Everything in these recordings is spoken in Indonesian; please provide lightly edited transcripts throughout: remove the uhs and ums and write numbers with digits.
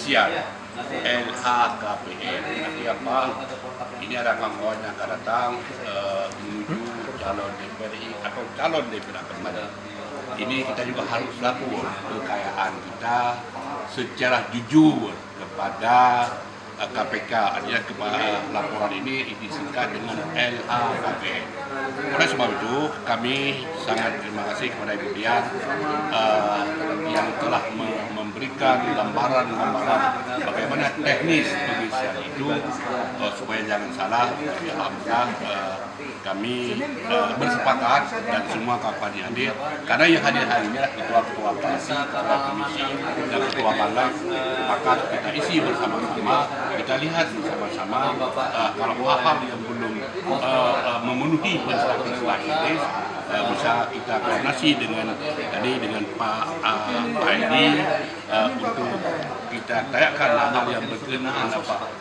inisial LHKPN. Nanti apa? Ini ada kawan-kawan yang akan datang menuju calon DPRI atau calon DPR kembali. Ini kita juga harus lakukan kekayaan kita secara jujur kepada KPK. Artinya laporan ini disingkat dengan LHKPN. Oleh sebab itu kami sangat terima kasih kepada Ibu Dian yang telah memberikan gambaran-gambaran bagaimana teknis pengisian itu supaya jangan salah. Alhamdulillah kami bersepakat dan semua kawan yang hadir, karena yang hadir hari ini adalah ketua-ketua fraksi, ketua komisi, dan ketua bangga. Maka kita isi bersama-sama, kita lihat bersama-sama kalau hal-hal yang belum memenuhi syarat ini bisa kita koordinasi dengan Pak Edi untuk kita tanyakan hal yang berkenaan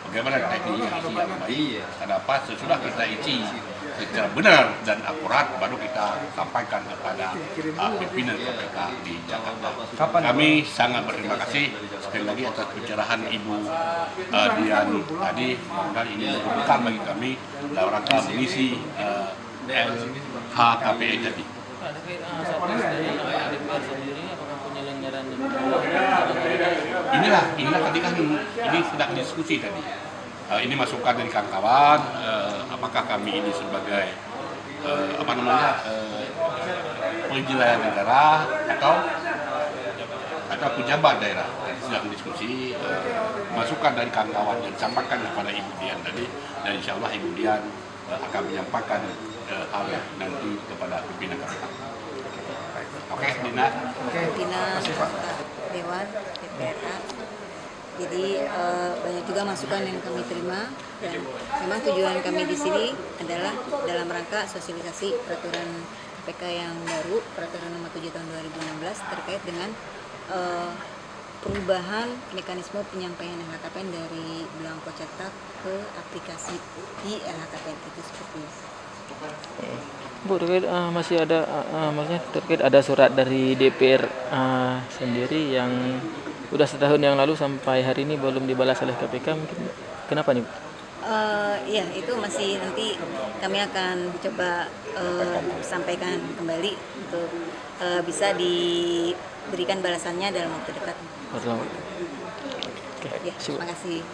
bagaimana teknik isi yang baik, apa sesudah kita isi secara benar dan akurat baru kita sampaikan kepada pimpinan KPK di Jakarta. Kami sangat berterima kasih sekali lagi atas pencerahan Ibu Dian tadi. Dan ini bukan bagi kami dalam rangka mengisi LHKPN tadi. Inilah tadi kan ini sedang diskusi tadi. Ini masukan dari kawan-kawan, apakah kami ini sebagai penjelajah negara atau pejabat daerah. Sedang diskusi, masukan dari kawan-kawan yang disampaikan kepada Ibu Dian tadi, dan insya Allah Ibu Dian akan menyampaikan hal nanti kepada pimpinan KPK. Oke, Dina. Pimpinan Dewan DPR. Jadi banyak juga masukan yang kami terima, dan memang tujuan kami di sini adalah dalam rangka sosialisasi peraturan KPK yang baru, peraturan nomor 7 tahun 2016 terkait dengan perubahan mekanisme penyampaian LHKPN dari belangko cetak ke aplikasi di LHKPN itu seperti itu. Bu, terkait masih ada maksudnya terkait ada surat dari DPR sendiri yang udah setahun yang lalu sampai hari ini belum dibalas oleh KPK, mungkin kenapa nih? Ya, itu masih nanti kami akan coba sampaikan kembali untuk bisa diberikan balasannya dalam waktu dekat. Oke, Ya, terima kasih.